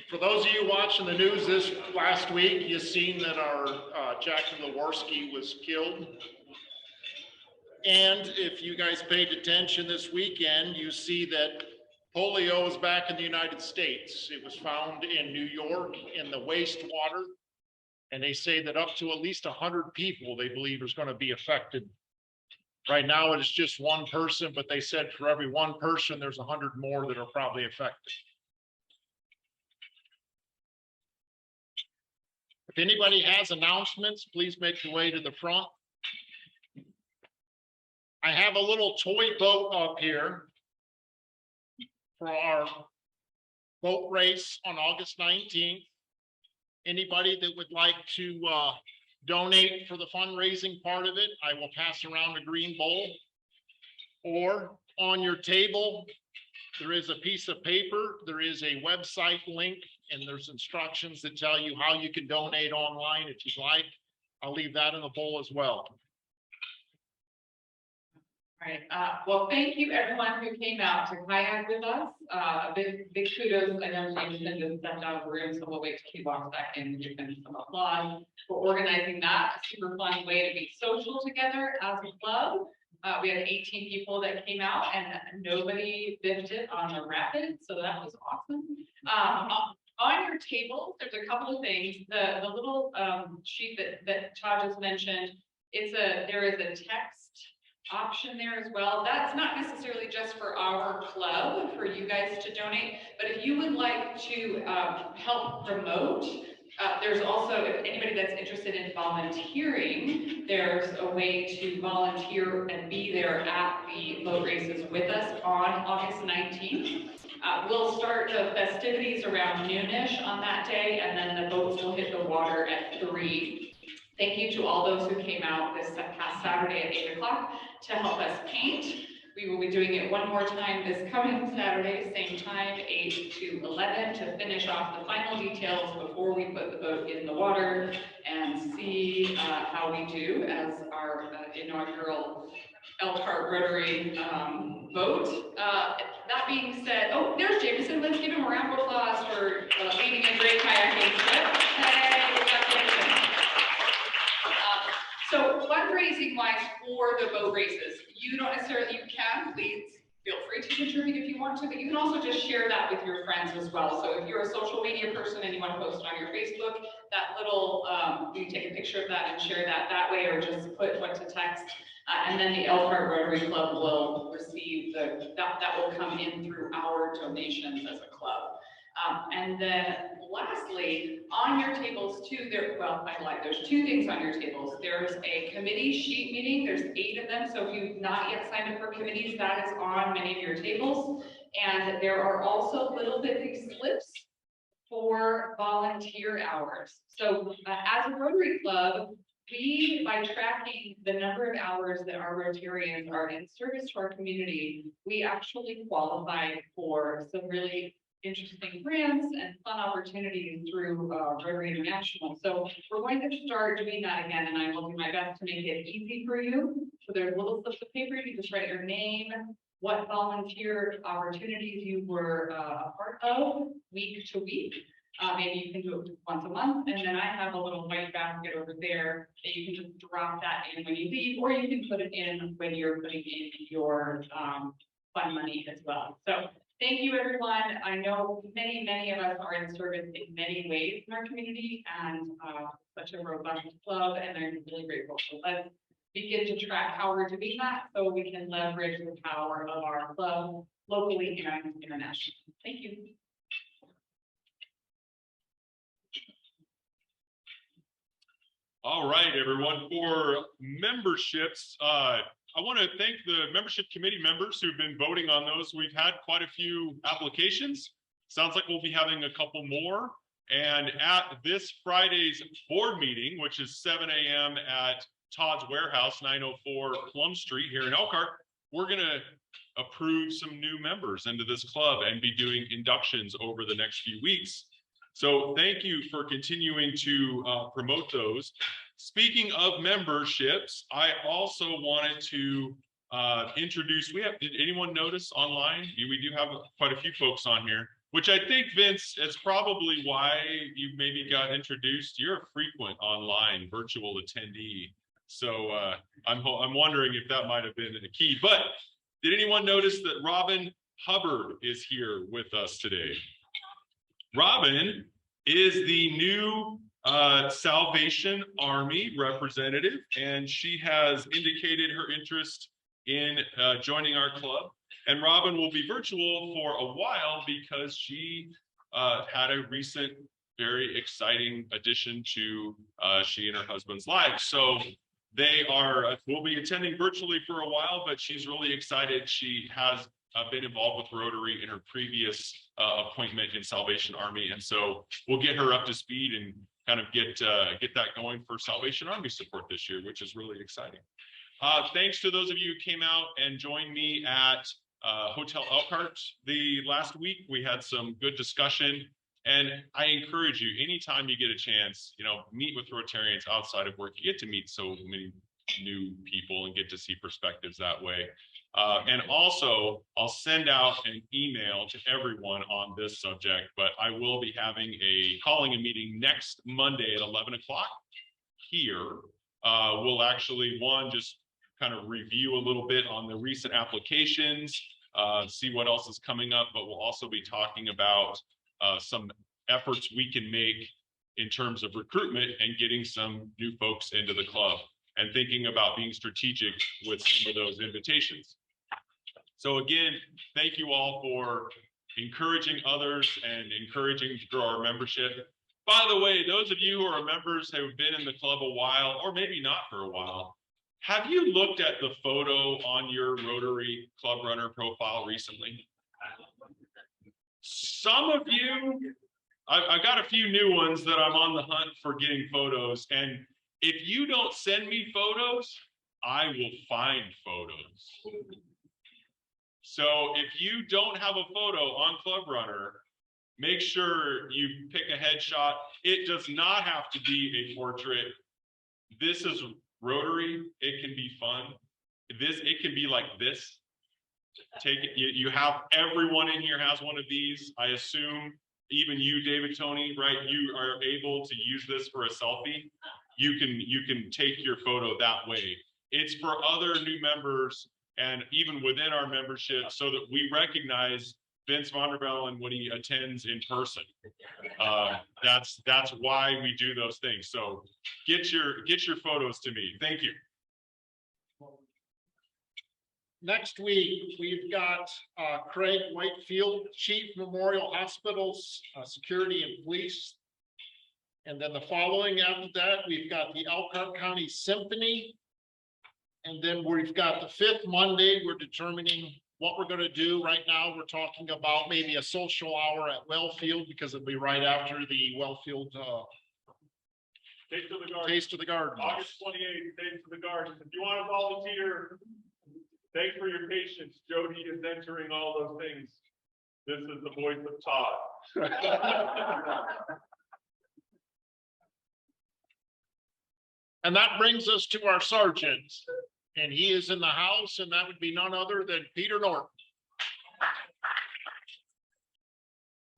For those of you watching the news this last week, you've seen that our Jackie Lewarski was killed. And if you guys paid attention this weekend, you see that polio is back in the United States. It was found in New York in the wastewater. And they say that up to at least 100 people they believe is going to be affected. Right now it is just one person, but they said for every one person, there's 100 more that are probably affected. If anybody has announcements, please make your way to the front. I have a little toy boat up here for our boat race on August 19th. Anybody that would like to donate for the fundraising part of it, I will pass around a green bowl. Or on your table, there is a piece of paper, there is a website link, and there's instructions that tell you how you can donate online if you'd like. I'll leave that in the bowl as well. All right. Well, thank you everyone who came out to kayak with us. Big kudos. I know James just stepped out of the room, so we'll wait till he walks back in and give him some applause for organizing that. A super fun way to be social together as a club. We had 18 people that came out and nobody biffed it on the rapid, so that was awesome. On your table, there's a couple of things. The little sheet that Todd just mentioned, there is a text option there as well. That's not necessarily just for our club, for you guys to donate, but if you would like to help promote, there's also, if anybody that's interested in volunteering, there's a way to volunteer and be there at the boat races with us on August 19th. We'll start the festivities around noonish on that day, and then the boats will hit the water at 3. Thank you to all those who came out this past Saturday at 8 o'clock to help us paint. We will be doing it one more time this coming Saturday, same time, 8 to 11, to finish off the final details before we put the boat in the water and see how we do as our inaugural ELKR Rotary boat. That being said, oh, there's Jameson. Let's give him a round of applause for leading a great kayaking trip. Hey, we got Jameson. So fundraising wise for the boat races, you don't necessarily, you can, please feel free to contribute if you want to, but you can also just share that with your friends as well. So if you're a social media person and you want to post it on your Facebook, that little, you can take a picture of that and share that way, or just put what to text. And then the ELKR Rotary Club will receive that will come in through our donations as a club. And then lastly, on your tables too, there's 2 things on your tables. There's a committee sheet meeting. There's 8 of them. So if you've not yet signed up for committees, that is on many of your tables. And there are also little bitty slips for volunteer hours. So as a Rotary Club, by tracking the number of hours that our Rotarians are in service to our community, we actually qualify for some really interesting grants and fun opportunities through Rotary International. So we're going to start doing that again, and I will do my best to make it easy for you. So there's little slips of paper. You just write your name, what volunteer opportunities you were a part of week to week. Maybe you can do it once a month, and then I have a little white basket over there that you can just drop that in when you leave, or you can put it in when you're putting in your fund money as well. So thank you, everyone. I know many of us are in service in many ways in our community, and such a robust club, and I'm really grateful. So let's begin to track how we're doing that so we can leverage the power of our club locally and internationally. Thank you. All right, everyone, for memberships, I want to thank the membership committee members who've been voting on those. We've had quite a few applications. Sounds like we'll be having a couple more. And at this Friday's board meeting, which is 7 a.m. at Todd's Warehouse, 904 Plum Street here in Elkhart, we're going to approve some new members into this club and be doing inductions over the next few weeks. So thank you for continuing to promote those. Speaking of memberships, I also wanted to introduce, did anyone notice online? We do have quite a few folks on here. which I think, Vince, it's probably why you maybe got introduced. You're a frequent online virtual attendee. So I'm wondering if that might have been a key. But did anyone notice that Robin Hubbard is here with us today? Robin is the new Salvation Army representative, and she has indicated her interest in joining our club. And Robin will be virtual for a while because she had a recent, very exciting addition to she and her husband's lives. So they will be attending virtually for a while, but she's really excited. She has been involved with Rotary in her previous appointment in Salvation Army. And so we'll get her up to speed and kind of get that going for Salvation Army support this year, which is really exciting. Thanks to those of you who came out and joined me at Hotel ELKR the last week. We had some good discussion, and I encourage you, anytime you get a chance, meet with Rotarians outside of work. You get to meet so many new people and get to see perspectives that way. And also, I'll send out an email to everyone on this subject, but I will be calling a meeting next Monday at 11 o'clock here. We'll actually, just kind of review a little bit on the recent applications, see what else is coming up, but we'll also be talking about some efforts we can make in terms of recruitment and getting some new folks into the club, and thinking about being strategic with some of those invitations. So again, thank you all for encouraging others and encouraging to grow our membership. By the way, those of you who are members who have been in the club a while, or maybe not for a while, have you looked at the photo on your Rotary Club Runner profile recently? Some of you, I've got a few new ones that I'm on the hunt for getting photos. And if you don't send me photos, I will find photos. So if you don't have a photo on Club Runner, make sure you pick a headshot. It does not have to be a portrait. This is Rotary. It can be fun. It can be like this. Take it. You have, everyone in here has one of these. I assume even you, David, Tony, right? You are able to use this for a selfie. You can take your photo that way. It's for other new members and even within our membership, so that we recognize Vince Vonderbellen when he attends in person. That's why we do those things. So get your photos to me. Thank you. Next week, we've got Craig Whitefield, Chief Memorial Hospitals, Security and Police. And then the following after that, we've got the Elkhart County Symphony. And then we've got the 5th Monday, we're determining what we're going to do. Right now, we're talking about maybe a social hour at Wellfield, because it'll be right after the Wellfield Taste of the Garden. August 28th, Taste of the Garden. If you want to volunteer, thanks for your patience. Jody is entering all those things. This is the voice of Todd. And that brings us to our sergeant, and he is in the house, and that would be none other than Peter Norton.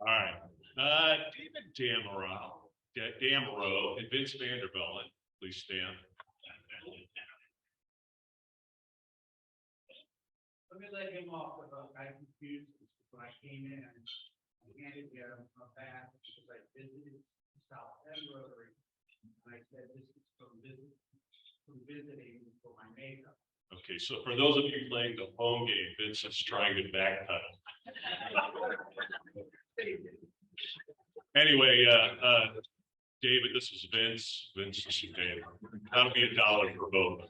All right, David Damerow and Vince Vanderbellen, please stand. Let me let him off with I confused when I came in and I handed him a bag because I visited South End Rotary. And I said, this is from visiting for my makeup. Okay, so for those of you playing the home game, Vince is trying to backpedal. Anyway, David, this is Vince. Vince, this is David. That'll be $1 for both of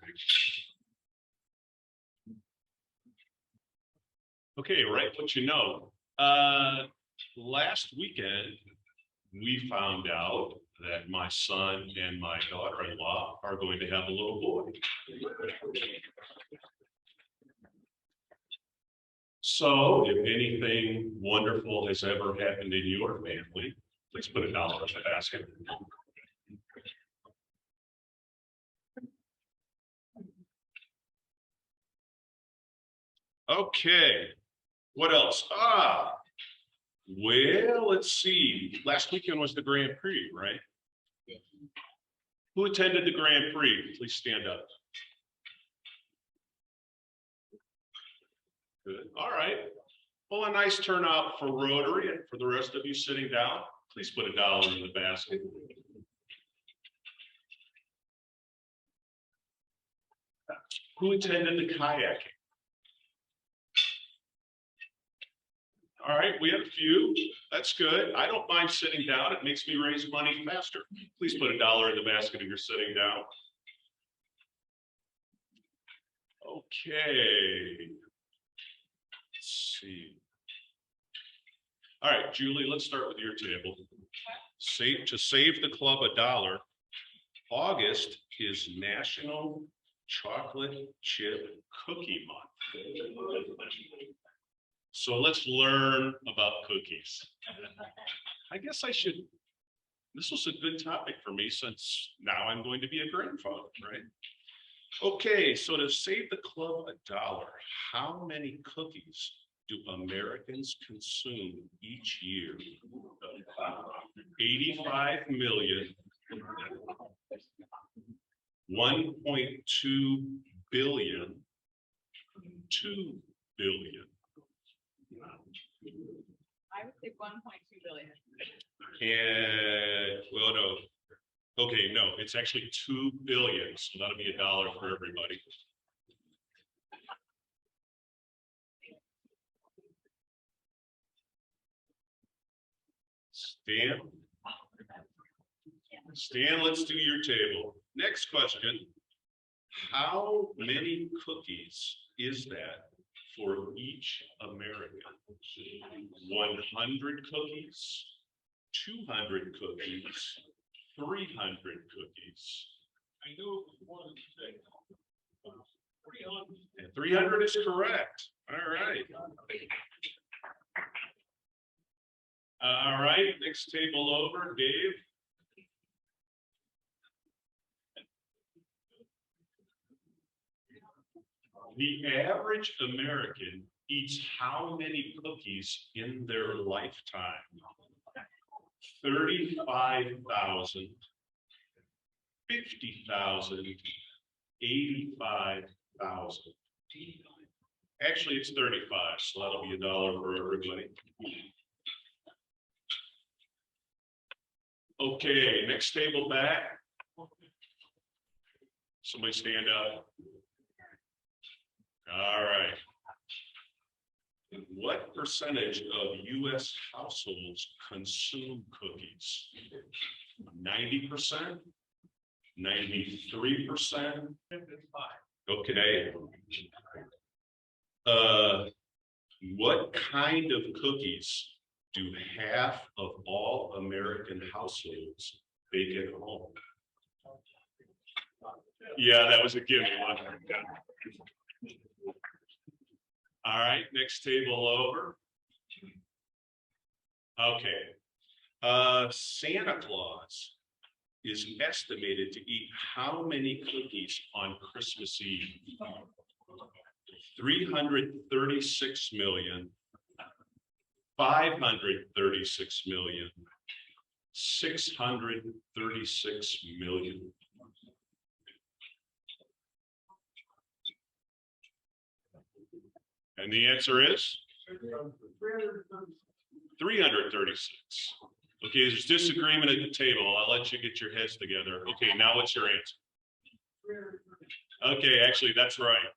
you. Okay, right, what you know. Last weekend, we found out that my son and my daughter-in-law are going to have a little boy. So if anything wonderful has ever happened in your family, please put $1 in the basket. Okay, what else? Well, let's see. Last weekend was the Grand Prix, right? Who attended the Grand Prix? Please stand up. Good. All right. Well, a nice turnout for Rotary, and for the rest of you sitting down, please put $1 in the basket. Who attended the kayaking? All right, we have a few. That's good. I don't mind sitting down. It makes me raise money faster. Please put $1 in the basket if you're sitting down. Okay. Let's see. All right, Julie, let's start with your table. To save the club $1, August is National Chocolate Chip Cookie Month. So let's learn about cookies. I guess I should, this was a good topic for me since now I'm going to be a grandfather, right? Okay, so to save the club $1, how many cookies do Americans consume each year? 85 million, 1.2 billion, 2 billion. I would say 1.2 billion. And well, no. Okay, no, it's actually 2 billion. So that'll be $1 for everybody. Stan, let's do your table. Next question. How many cookies is that for each American? 100 cookies, 200 cookies, 300 cookies. I know one thing. 300. And 300 is correct. All right. All right, next table over, Dave. The average American eats how many cookies in their lifetime? 35,000, 50,000, 85,000. Actually, it's 35, so that'll be $1 for everybody. Okay, next table back. Somebody stand up. All right. What percentage of U.S. households consume cookies? 90%? 93%? Okay. What kind of cookies do half of all American households bake at home? Yeah, that was a gimme one. All right, next table over. Okay. Santa Claus is estimated to eat how many cookies on Christmas Eve? 336 million, 536 million, 636 million. And the answer is 336. Okay, there's disagreement at the table. I'll let you get your heads together. Okay, now what's your answer? Okay, actually, that's right.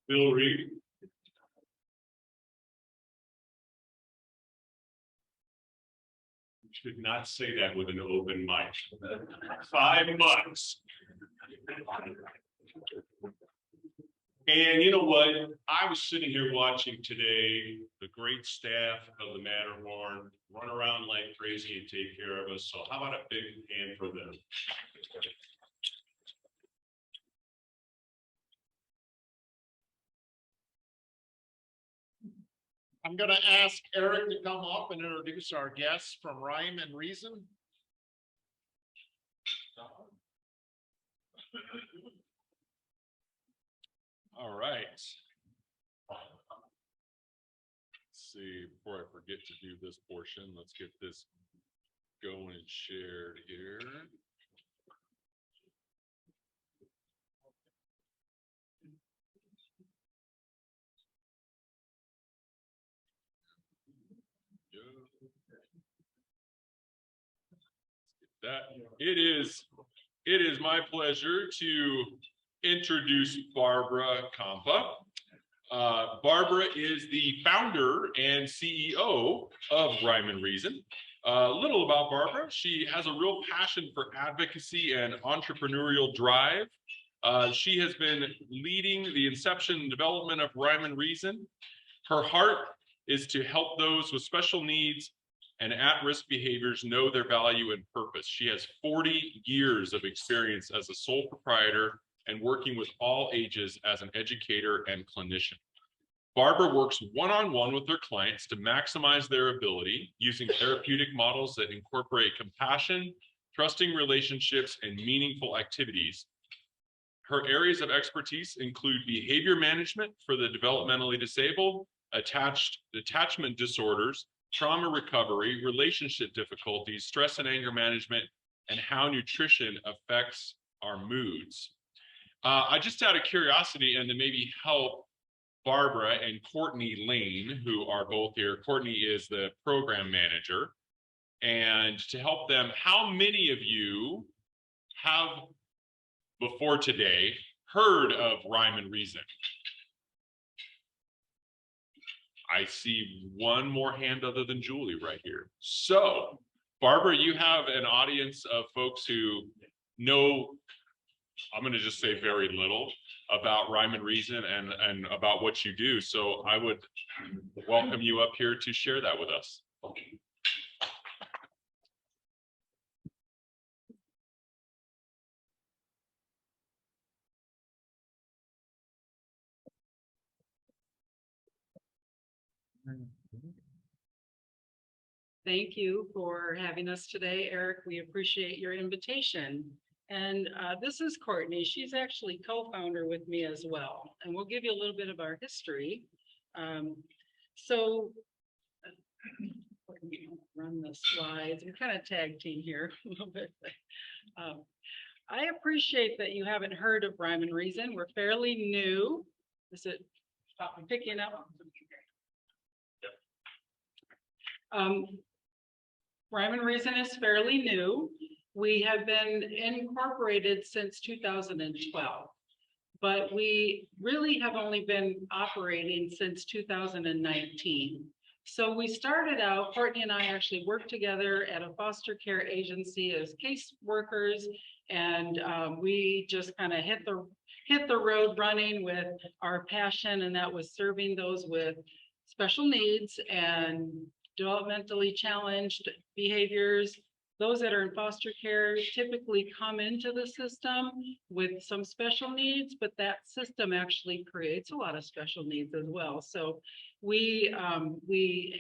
Bill Reed. Should not say that with an open mic. $5. And you know what? I was sitting here watching today the great staff of the Matterhorn run around like crazy and take care of us. So how about a big hand for them? I'm gonna ask Eric to come up and introduce our guests from Rhyme and Reason. All right. Let's see, before I forget to do this portion, let's get this going and shared here. It is my pleasure to introduce Barbara Kampa. Barbara is the founder and CEO of Rhyme and Reason. A little about Barbara: she has a real passion for advocacy and entrepreneurial drive. She has been leading the inception and development of Rhyme and Reason. Her heart is to help those with special needs and at-risk behaviors know their value and purpose. She has 40 years of experience as a sole proprietor and working with all ages as an educator and clinician. Barbara works one-on-one with her clients to maximize their ability using therapeutic models that incorporate compassion, trusting relationships, and meaningful activities. Her areas of expertise include behavior management for the developmentally disabled, attachment disorders, trauma recovery, relationship difficulties, stress and anger management, and how nutrition affects our moods. I just out of curiosity and to maybe help Barbara and Courtney Lane, who are both here. Courtney is the program manager. And to help them, how many of you have, before today, heard of Rhyme and Reason? I see one more hand other than Julie right here. So, Barbara, you have an audience of folks who know, I'm going to just say very little about Rhyme and Reason and about what you do. So I would welcome you up here to share that with us. Thank you for having us today, Eric. We appreciate your invitation. And this is Courtney. She's actually co-founder with me as well. And we'll give you a little bit of our history. So run the slides. We kind of tag team here a little bit. I appreciate that you haven't heard of Rhyme and Reason. We're fairly new. Is it picking up? Rhyme and Reason is fairly new. We have been incorporated since 2012, but we really have only been operating since 2019. So we started out, Courtney and I actually worked together at a foster care agency as case workers, and we just kind of hit the road running with our passion, and that was serving those with special needs and developmentally challenged behaviors. Those that are in foster care typically come into the system with some special needs, but that system actually creates a lot of special needs as well. So we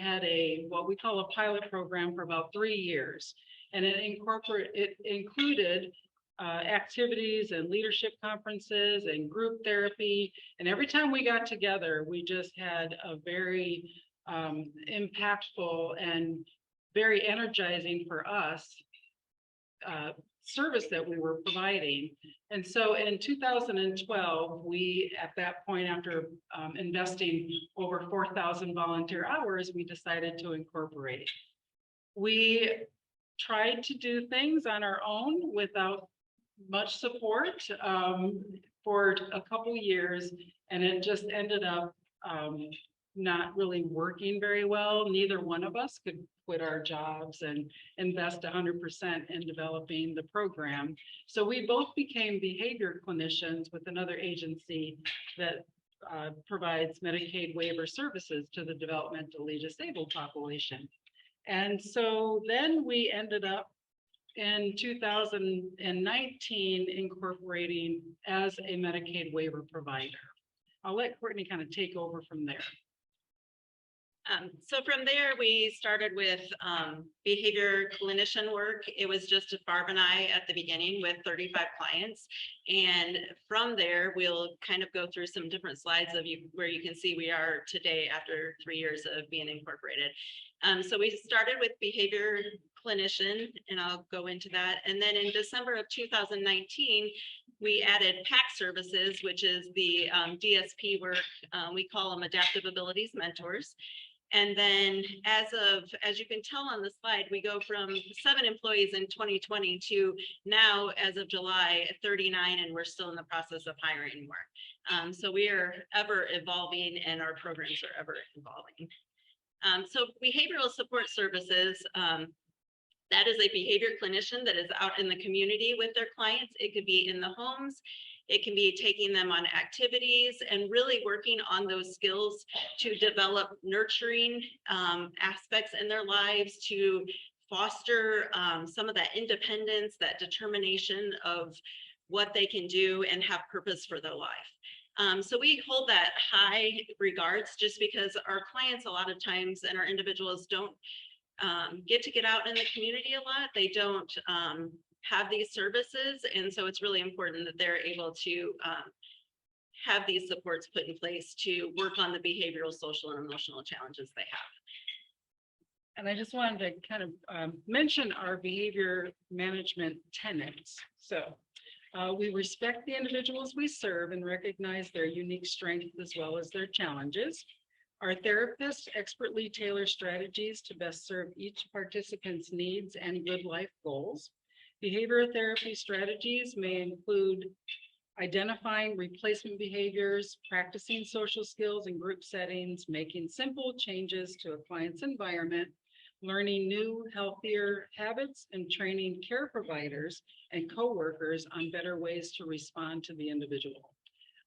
had what we call a pilot program for about 3 years, and it included activities and leadership conferences and group therapy. And every time we got together, we just had a very impactful and very energizing for us service that we were providing. And so in 2012, we, at that point, after investing over 4,000 volunteer hours, we decided to incorporate. We tried to do things on our own without much support for a couple years, and it just ended up not really working very well. Neither one of us could quit our jobs and invest 100% in developing the program. So we both became behavior clinicians with another agency that provides Medicaid waiver services to the developmentally disabled population. And so then we ended up in 2019 incorporating as a Medicaid waiver provider. I'll let Courtney kind of take over from there. So from there, we started with behavior clinician work. It was just Barb and I at the beginning with 35 clients. And from there, we'll kind of go through some different slides of you where you can see we are today after 3 years of being incorporated. So we started with behavior clinician, and I'll go into that. And then in December of 2019, we added PAC services, which is the DSP work. We call them adaptive abilities mentors. And then as you can tell on the slide, we go from 7 employees in 2020 to now, as of July, 39, and we're still in the process of hiring more. So we are ever evolving and our programs are ever evolving. So behavioral support services, that is a behavior clinician that is out in the community with their clients. It could be in the homes. It can be taking them on activities and really working on those skills to develop nurturing aspects in their lives, to foster some of that independence, that determination of what they can do and have purpose for their life. So we hold that high regards just because our clients a lot of times and our individuals don't get out in the community a lot. They don't have these services. And so it's really important that they're able to have these supports put in place to work on the behavioral, social, and emotional challenges they have. And I just wanted to kind of mention our behavior management tenets. So we respect the individuals we serve and recognize their unique strengths as well as their challenges. Our therapists expertly tailor strategies to best serve each participant's needs and good life goals. Behavioral therapy strategies may include identifying replacement behaviors, practicing social skills in group settings, making simple changes to a client's environment, learning new, healthier habits, and training care providers and coworkers on better ways to respond to the individual.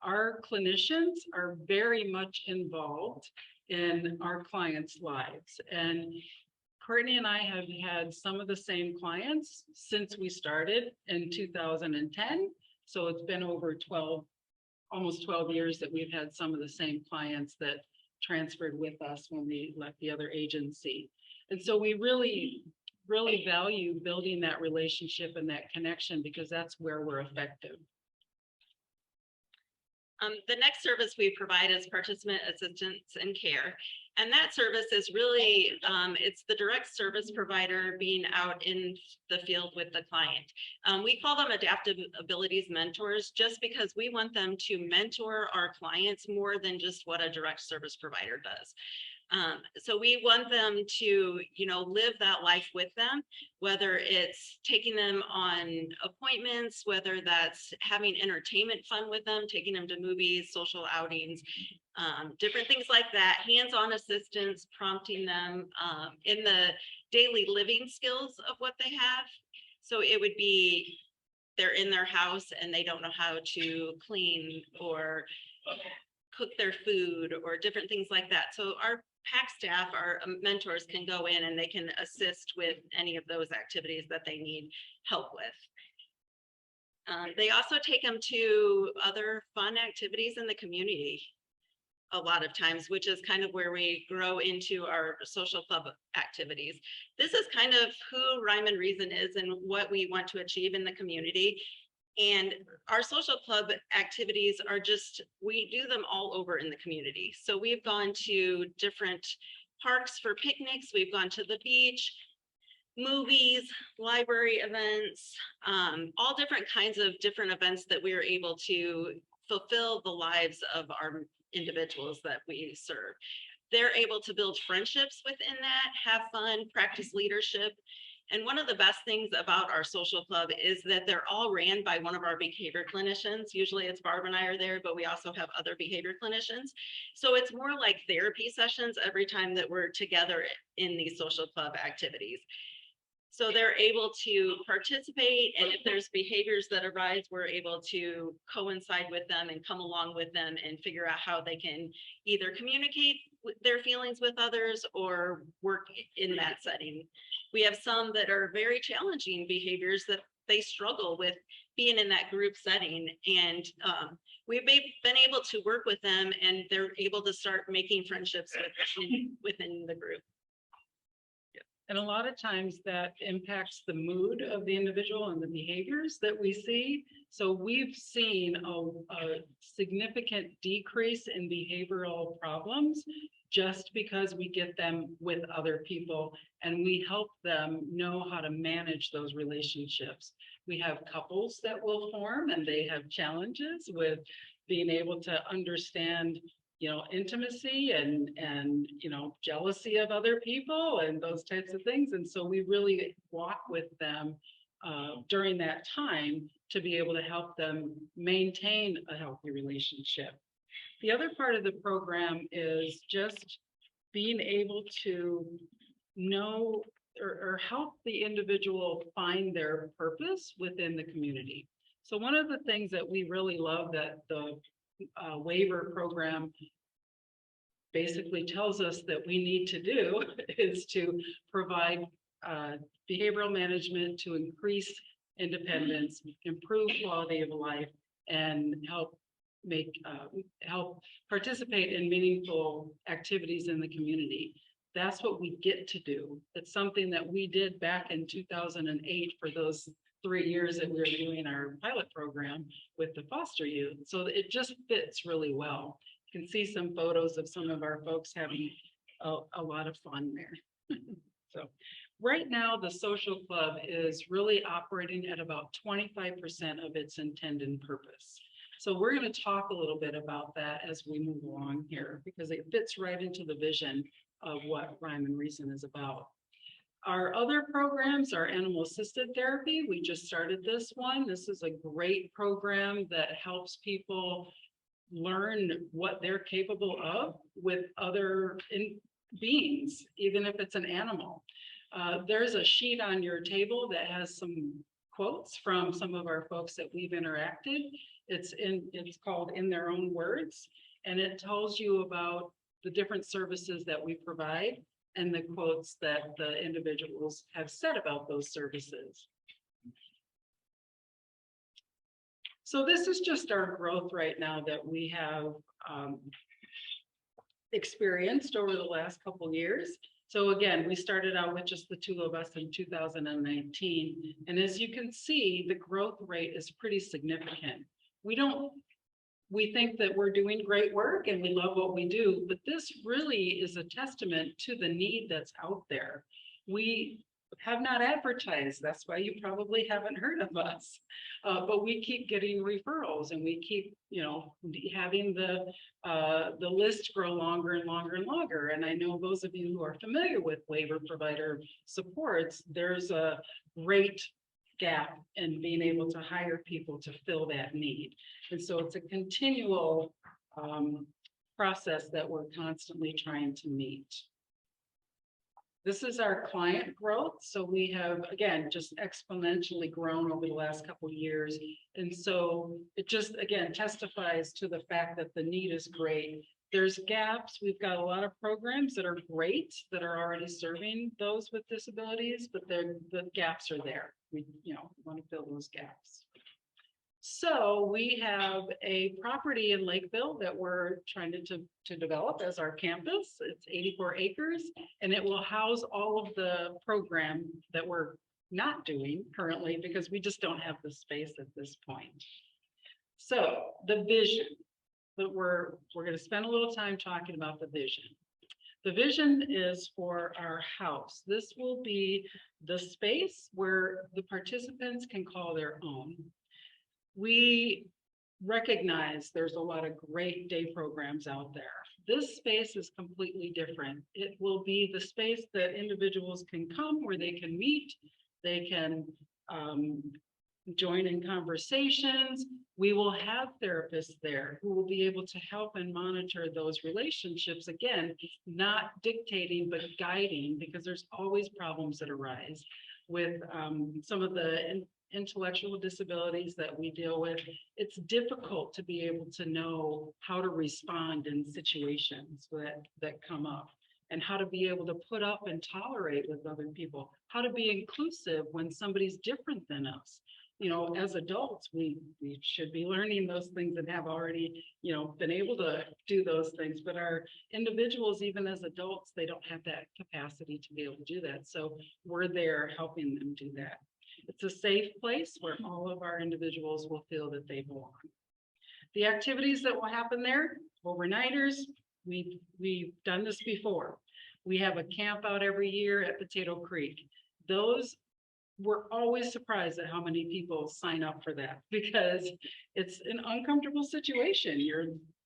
Our clinicians are very much involved in our clients' lives. And Courtney and I have had some of the same clients since we started in 2010. So it's been over almost 12 years that we've had some of the same clients that transferred with us when we left the other agency. And so we really value building that relationship and that connection because that's where we're effective. The next service we provide is participant assistance and care. And that service is really, it's the direct service provider being out in the field with the client. We call them adaptive abilities mentors just because we want them to mentor our clients more than just what a direct service provider does. So we want them to, live that life with them, whether it's taking them on appointments, whether that's having entertainment fun with them, taking them to movies, social outings, different things like that, hands-on assistance, prompting them in the daily living skills of what they have. So it would be they're in their house and they don't know how to clean or cook their food or different things like that. So our PAC staff, our mentors, can go in and they can assist with any of those activities that they need help with. They also take them to other fun activities in the community a lot of times, which is kind of where we grow into our social club activities. This is kind of who Rhyme and Reason is and what we want to achieve in the community. And our social club activities are we do them all over in the community. So we've gone to different parks for picnics. We've gone to the beach, movies, library events, all different kinds of different events that we are able to fulfill the lives of our individuals that we serve. They're able to build friendships within that, have fun, practice leadership. And one of the best things about our social club is that they're all ran by one of our behavior clinicians. Usually it's Barb and I are there, but we also have other behavior clinicians. So it's more like therapy sessions every time that we're together in these social club activities. So they're able to participate, and if there's behaviors that arise, we're able to coincide with them and come along with them and figure out how they can either communicate their feelings with others or work in that setting. We have some that are very challenging behaviors that they struggle with being in that group setting. And we've been able to work with them, and they're able to start making friendships within the group. And a lot of times that impacts the mood of the individual and the behaviors that we see. So we've seen a significant decrease in behavioral problems just because we get them with other people and we help them know how to manage those relationships. We have couples that will form and they have challenges with being able to understand, you know, intimacy and, you know, jealousy of other people and those types of things. And so we really walk with them during that time to be able to help them maintain a healthy relationship. The other part of the program is just being able to know or help the individual find their purpose within the community. So one of the things that we really love that the waiver program basically tells us that we need to do is to provide behavioral management to increase independence, improve quality of life, and help participate in meaningful activities in the community. That's what we get to do. It's something that we did back in 2008 for those 3 years that we were doing our pilot program with the foster youth. So it just fits really well. You can see some photos of some of our folks having a lot of fun there. So right now, the social club is really operating at about 25% of its intended purpose. So we're going to talk a little bit about that as we move along here, because it fits right into the vision of what Rhyme and Reason is about. Our other programs are animal assisted therapy. We just started this one. This is a great program that helps people learn what they're capable of with other beings, even if it's an animal. There's a sheet on your table that has some quotes from some of our folks that we've interacted. It's called In Their Own Words, and it tells you about the different services that we provide and the quotes that the individuals have said about those services. So this is just our growth right now that we have experienced over the last couple of years. So again, we started out with just the two of us in 2019. And as you can see, the growth rate is pretty significant. We think that we're doing great work and we love what we do, but this really is a testament to the need that's out there. We have not advertised, that's why you probably haven't heard of us, but we keep getting referrals and we keep, you know, having the list grow longer and longer and longer. And I know those of you who are familiar with waiver provider supports, there's a great gap in being able to hire people to fill that need. And so it's a continual process that we're constantly trying to meet. This is our client growth. So we have, again, just exponentially grown over the last couple of years. And so it just, again, testifies to the fact that the need is great. There's gaps. We've got a lot of programs that are great, that are already serving those with disabilities, but the gaps are there. We, you know, want to fill those gaps. So we have a property in Lakeville that we're trying to develop as our campus. It's 84 acres, and it will house all of the program that we're not doing currently because we just don't have the space at this point. So the vision that we're going to spend a little time talking about the vision. The vision is for our house. This will be the space where the participants can call their own. We recognize there's a lot of great day programs out there. This space is completely different. It will be the space that individuals can come where they can meet, they can join in conversations. We will have therapists there who will be able to help and monitor those relationships. Again, not dictating, but guiding, because there's always problems that arise with some of the intellectual disabilities that we deal with. It's difficult to be able to know how to respond in situations that come up. and how to be able to put up and tolerate with other people, how to be inclusive when somebody's different than us. You know, as adults, we should be learning those things and have already, you know, been able to do those things. But our individuals, even as adults, they don't have that capacity to be able to do that. So we're there helping them do that. It's a safe place where all of our individuals will feel that they belong. The activities that will happen there, overnighters, we've done this before. We have a camp out every year at Potato Creek. Those, we're always surprised at how many people sign up for that, because it's an uncomfortable situation.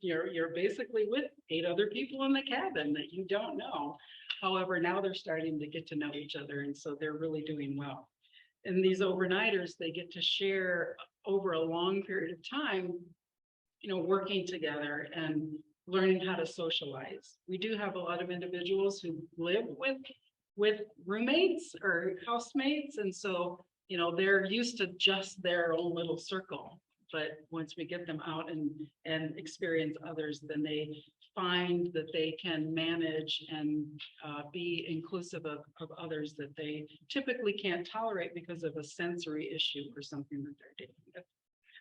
You're basically with 8 other people in the cabin that you don't know. However, now they're starting to get to know each other, and so they're really doing well. And these overnighters, they get to share over a long period of time, you know, working together and learning how to socialize. We do have a lot of individuals who live with roommates or housemates. And so, you know, they're used to just their own little circle. But once we get them out and experience others, then they find that they can manage and be inclusive of others that they typically can't tolerate because of a sensory issue or something that they're dealing with.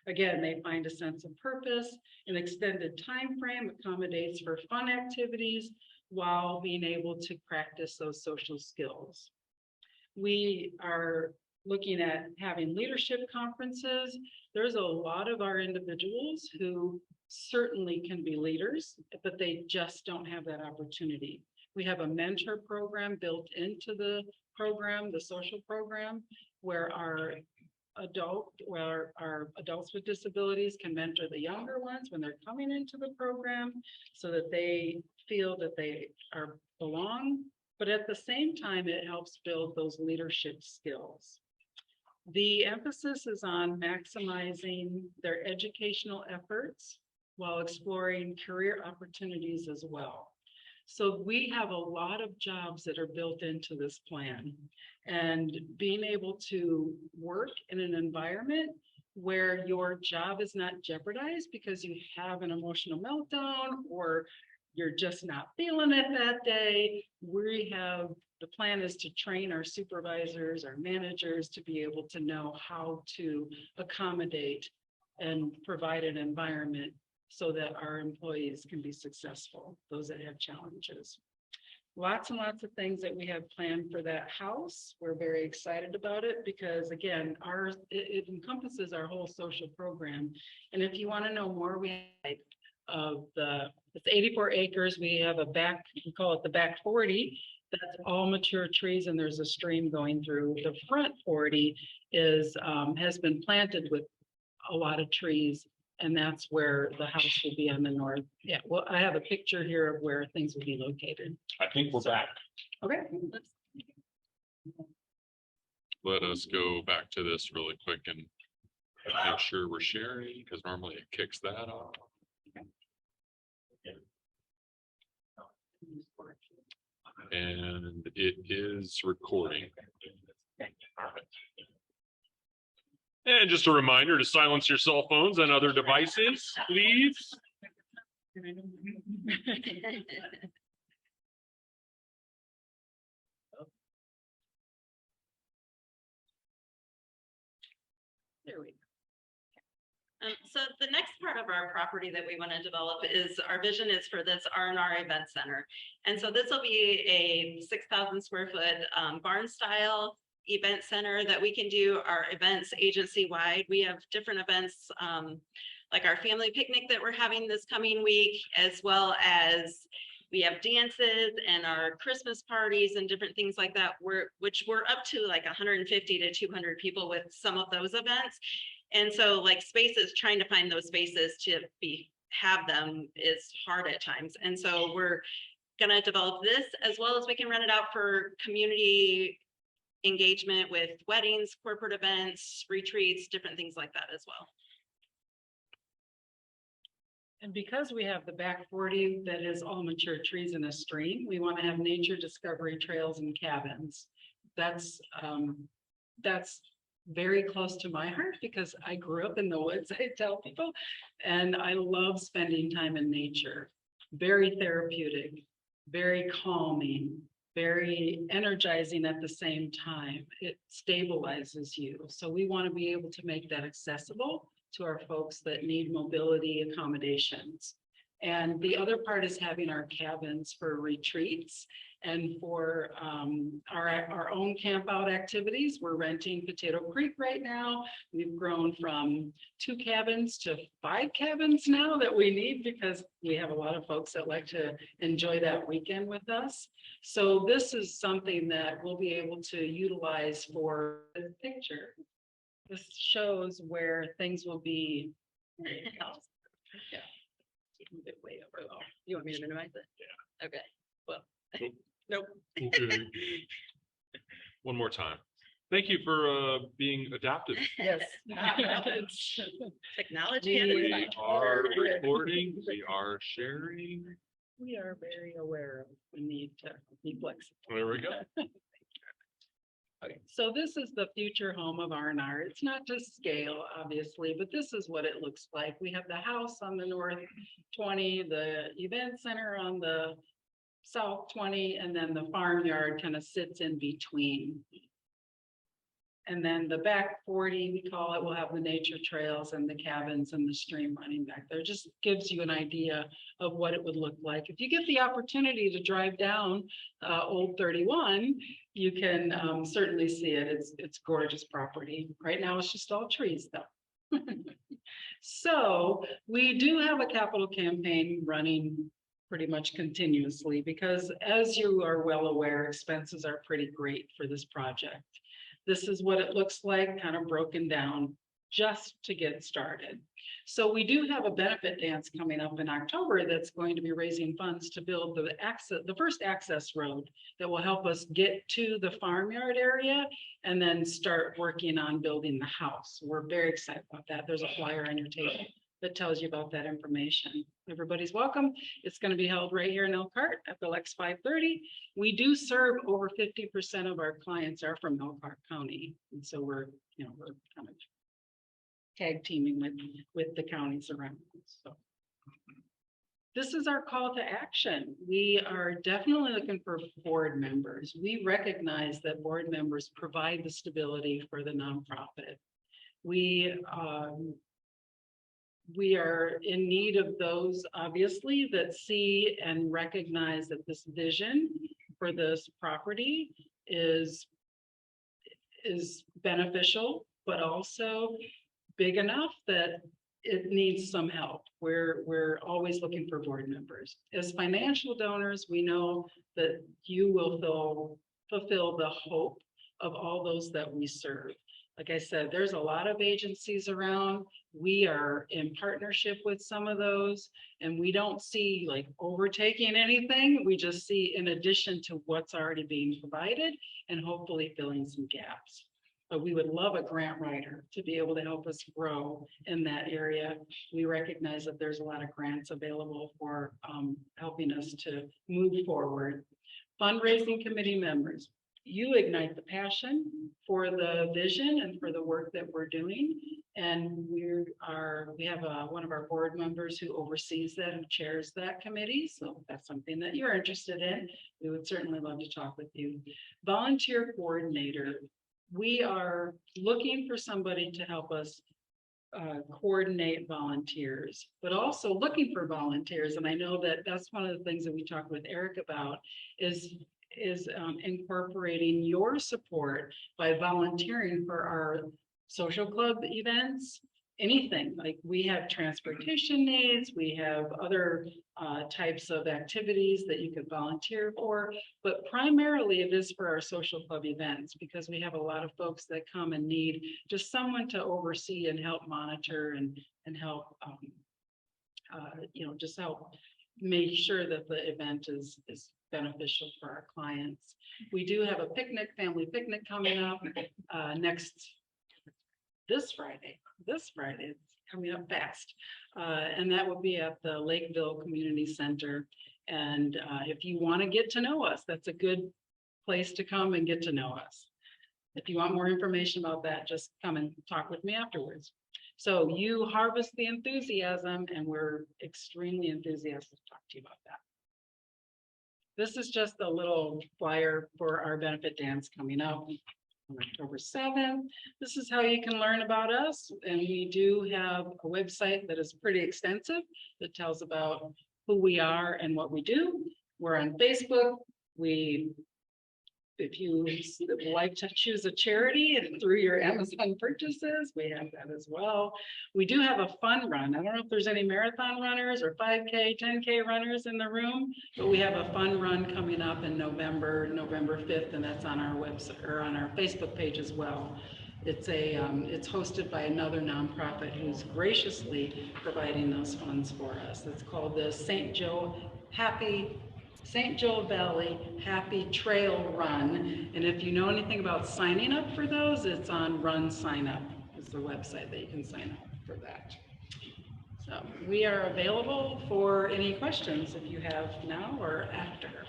Again, they find a sense of purpose. An extended time frame accommodates for fun activities while being able to practice those social skills. We are looking at having leadership conferences. There's a lot of our individuals who certainly can be leaders, but they just don't have that opportunity. We have a mentor program built into the program, the social program, where our adults with disabilities can mentor the younger ones when they're coming into the program, so that they feel that they belong, but at the same time, it helps build those leadership skills. The emphasis is on maximizing their educational efforts while exploring career opportunities as well. So we have a lot of jobs that are built into this plan, and being able to work in an environment where your job is not jeopardized because you have an emotional meltdown or you're just not feeling it that day. The plan is to train our supervisors, our managers, to be able to know how to accommodate and provide an environment so that our employees can be successful, those that have challenges. Lots and lots of things that we have planned for that house. We're very excited about it because, again, it encompasses our whole social program. And if you want to know more, it's 84 acres. We have we call it the back 40. That's all mature trees, and there's a stream going through. The front 40 has been planted with a lot of trees, and that's where the house will be on the north. Yeah, well, I have a picture here of where things will be located. I think we're back. Okay. Let us go back to this really quick and make sure we're sharing, because normally it kicks that off. And it is recording. And just a reminder to silence your cell phones and other devices, please. There we go. So the next part of our property that we want to develop is, our vision is for this R&R event center. And so this will be a 6,000 square foot barn style event center that we can do our events agency wide. We have different events like our family picnic that we're having this coming week, as well as we have dances and our Christmas parties and different things like that, which we're up to like 150 to 200 people with some of those events. And so like spaces, trying to find those spaces to have them is hard at times. And so we're gonna develop this, as well as we can rent it out for community engagement with weddings, corporate events, retreats, different things like that as well. And because we have the back 40 that is all mature trees in a stream, we want to have nature discovery trails and cabins. That's very close to my heart because I grew up in the woods, I tell people, and I love spending time in nature. Very therapeutic. very calming, very energizing at the same time. It stabilizes you. So we want to be able to make that accessible to our folks that need mobility accommodations. And the other part is having our cabins for retreats and for our own camp out activities. We're renting Potato Creek right now. We've grown from 2 cabins to 5 cabins now that we need because we have a lot of folks that like to enjoy that weekend with us. So this is something that we'll be able to utilize for the picture. This shows where things will be. Yeah. Move it way over though. You want me to minimize it? Yeah. Okay, well, Nope. nope. Okay. One more time. Thank you for being adaptive. Yes. Technology. We are recording, we are sharing. We are very aware of the need to be flexible. There we go. Okay, so this is the future home of R&R. It's not to scale, obviously, but this is what it looks like. We have the house on the north 20, the event center on the south 20, and then the farmyard kind of sits in between. And then the back 40, we call it, will have the nature trails and the cabins and the stream running back there. Just gives you an idea of what it would look like. If you get the opportunity to drive down Old 31, you can certainly see it. It's gorgeous property. Right now, it's just all trees though. So we do have a capital campaign running pretty much continuously because, as you are well aware, expenses are pretty great for this project. This is what it looks like, kind of broken down just to get started. So we do have a benefit dance coming up in October that's going to be raising funds to build the first access road that will help us get to the farmyard area and then start working on building the house. We're very excited about that. There's a flyer on your table that tells you about that information. Everybody's welcome. It's going to be held right here in Elkhart at the Lex 530. We do serve over 50% of our clients are from Elkhart County. And so we're kind of tag teaming with the counties around. So this is our call to action. We are definitely looking for board members. We recognize that board members provide the stability for the nonprofit. We are in need of those, obviously, that see and recognize that this vision for this property is beneficial, but also big enough that it needs some help. We're always looking for board members. As financial donors, we know that you will fulfill the hope of all those that we serve. Like I said, there's a lot of agencies around. We are in partnership with some of those, and we don't see like overtaking anything. We just see in addition to what's already being provided and hopefully filling some gaps. But we would love a grant writer to be able to help us grow in that area. We recognize that there's a lot of grants available for helping us to move forward. Fundraising committee members. You ignite the passion for the vision and for the work that we're doing. And we have one of our board members who oversees that and chairs that committee. So if that's something that you're interested in, we would certainly love to talk with you. Volunteer coordinator. We are looking for somebody to help us coordinate volunteers, but also looking for volunteers. And I know that that's one of the things that we talked with Eric about is incorporating your support by volunteering for our social club events, anything. Like we have transportation needs, we have other types of activities that you could volunteer for, but primarily it is for our social club events because we have a lot of folks that come and need just someone to oversee and help monitor and help, just help make sure that the event is beneficial for our clients. We do have a family picnic coming up this Friday, it's coming up fast. And that will be at the Lakeville Community Center. And if you want to get to know us, that's a good place to come and get to know us. If you want more information about that, just come and talk with me afterwards. So you harvest the enthusiasm, and we're extremely enthusiastic to talk to you about that. This is just a little flyer for our benefit dance coming up on October 7th. This is how you can learn about us. And we do have a website that is pretty extensive that tells about who we are and what we do. We're on Facebook. If you would like to choose a charity and through your Amazon purchases, we have that as well. We do have a fun run. I don't know if there's any marathon runners or 5K, 10K runners in the room, but we have a fun run coming up in November 5th, and that's on our website or on our Facebook page as well. It's hosted by another nonprofit who's graciously providing those funds for us. It's called the St. Joe Valley Happy Trail Run. And if you know anything about signing up for those, it's on Run Sign Up is the website that you can sign up for that. So we are available for any questions if you have now or after.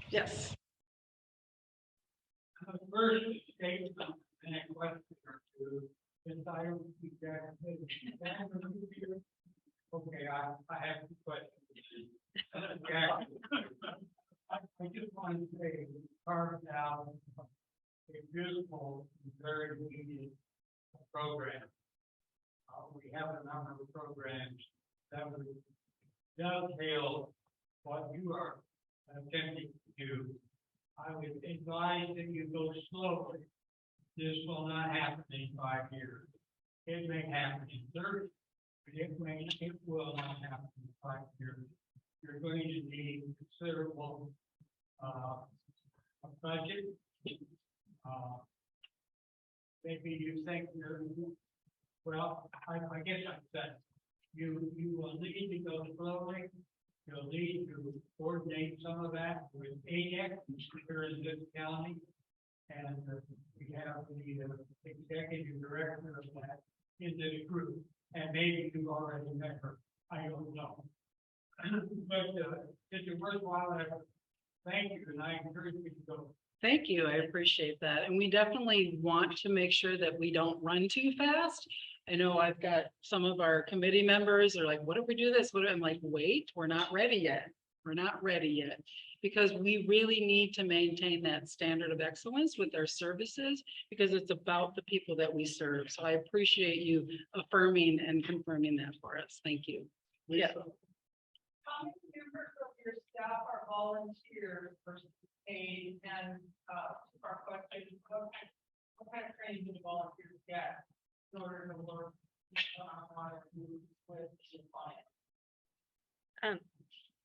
Yes. First, state and a question or two. Since I don't speak that, okay, I have two questions. I just want to say, carved out a beautiful, very needed program. We have a number of programs that would dovetail what you are attempting to do. I would advise that you go slowly. This will not happen in 5 years. It may happen in 30, but it will not happen in 5 years. You're going to need considerable a budget. Maybe you think I guess I said you will need to go slowly. You'll need to coordinate some of that with AUG8 here in this county. And we have the executive director of that in this group. And maybe you've already met her. I don't know. But it's a worthwhile effort. Thank you, and I encourage you to go. Thank you. I appreciate that. And we definitely want to make sure that we don't run too fast. I know I've got some of our committee members are like, what if we do this? I'm like, wait, we're not ready yet. We're not ready yet. Because we really need to maintain that standard of excellence with our services because it's about the people that we serve. So I appreciate you affirming and confirming that for us. Thank you. Yeah. How many members of your staff are volunteers versus paid? And our question, what kind of training do volunteers get in order to work with the client?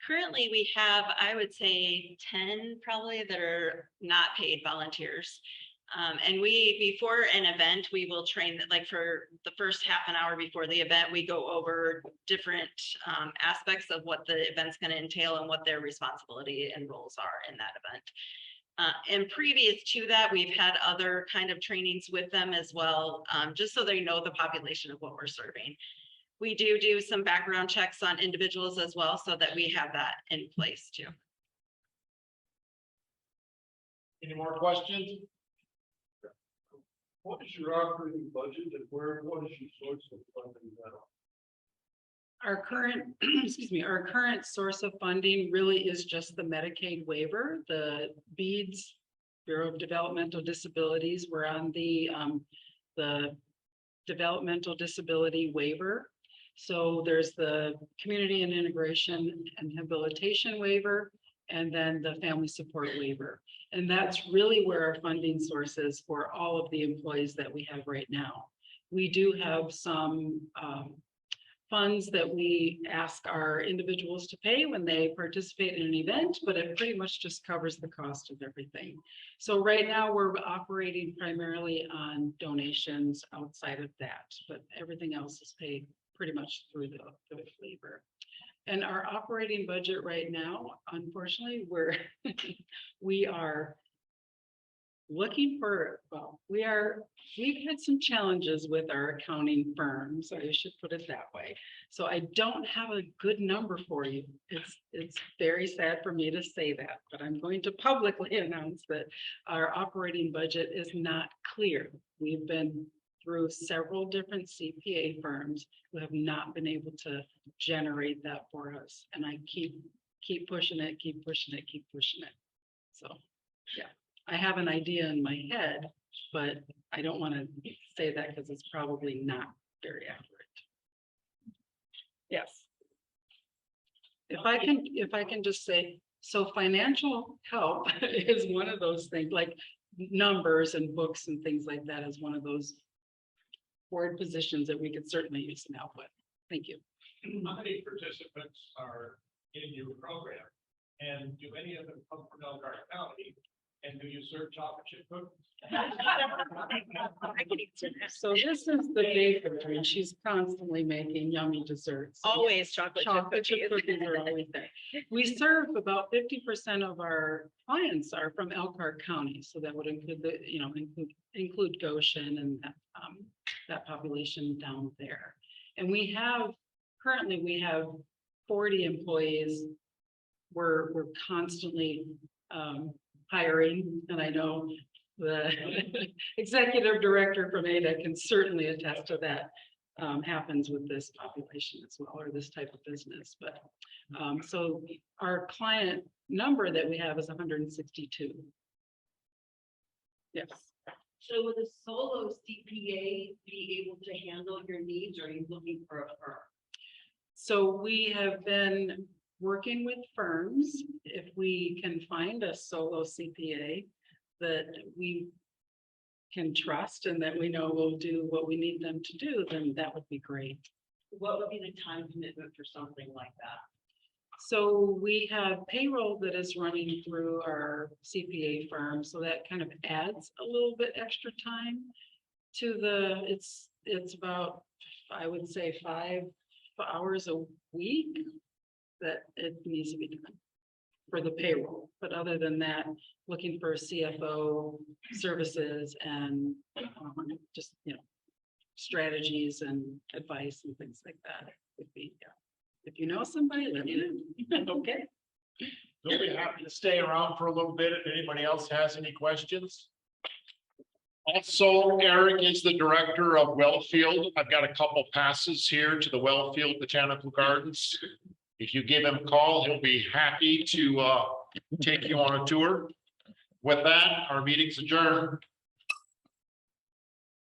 Currently, we have, I would say 10 probably that are not paid volunteers. And before an event, we will train that, like for the first half an hour before the event, we go over different aspects of what the event's going to entail and what their responsibility and roles are in that event. And previous to that, we've had other kind of trainings with them as well, just so they know the population of what we're serving. We do some background checks on individuals as well, so that we have that in place too. Any more questions? What is your operating budget and what is your source of funding now? Our current, excuse me, our current source of funding really is just the Medicaid waiver, the BEADS, Bureau of Developmental Disabilities. We're on the developmental disability waiver. So there's the community and integration and habilitation waiver, and then the family support waiver. And that's really where our funding source is for all of the employees that we have right now. We do have some funds that we ask our individuals to pay when they participate in an event, but it pretty much just covers the cost of everything. So right now we're operating primarily on donations outside of that, but everything else is paid pretty much through the waiver. And our operating budget right now, unfortunately, we are looking for, well, we've had some challenges with our accounting firms. I should put it that way. So I don't have a good number for you. It's very sad for me to say that, but I'm going to publicly announce that our operating budget is not clear. We've been through several different CPA firms who have not been able to generate that for us. And I keep keep pushing it, keep pushing it, keep pushing it. So, yeah, I have an idea in my head, but I don't want to say that because it's probably not very accurate. Yes. If I can just say, so financial help is one of those things, like numbers and books and things like that is one of those board positions that we could certainly use some help with. Thank you. How many participants are in your program? And do any of them come from Elkhart County? And do you serve chocolate chip cookies? So this is the baker, and she's constantly making yummy desserts. Always chocolate chip Chocolate chip cookies. cookies are always there. We serve about 50% of our clients are from Elkhart County, so that would include the, include Goshen and that population down there. And currently we have 40 employees. We're constantly hiring, and I know the executive director from ADA can certainly attest to that. Happens with this population as well, or this type of business, but so our client number that we have is 162. Yes. So would a solo CPA be able to handle your needs, or are you looking for a firm? So we have been working with firms. If we can find a solo CPA that we can trust and that we know will do what we need them to do, then that would be great. What would be the time commitment for something like that? So we have payroll that is running through our CPA firm, so that kind of adds a little bit extra time to it's about, I would say, 5 hours a week that it needs to be done for the payroll. But other than that, looking for CFO services and just, strategies and advice and things like that would be, if you know somebody, let me know. Okay. We'll be happy to stay around for a little bit if anybody else has any questions. Also, Eric is the director of Wellfield. I've got a couple passes here to the Wellfield Botanical Gardens. If you give him a call, he'll be happy to take you on a tour. With that, our meeting's adjourned.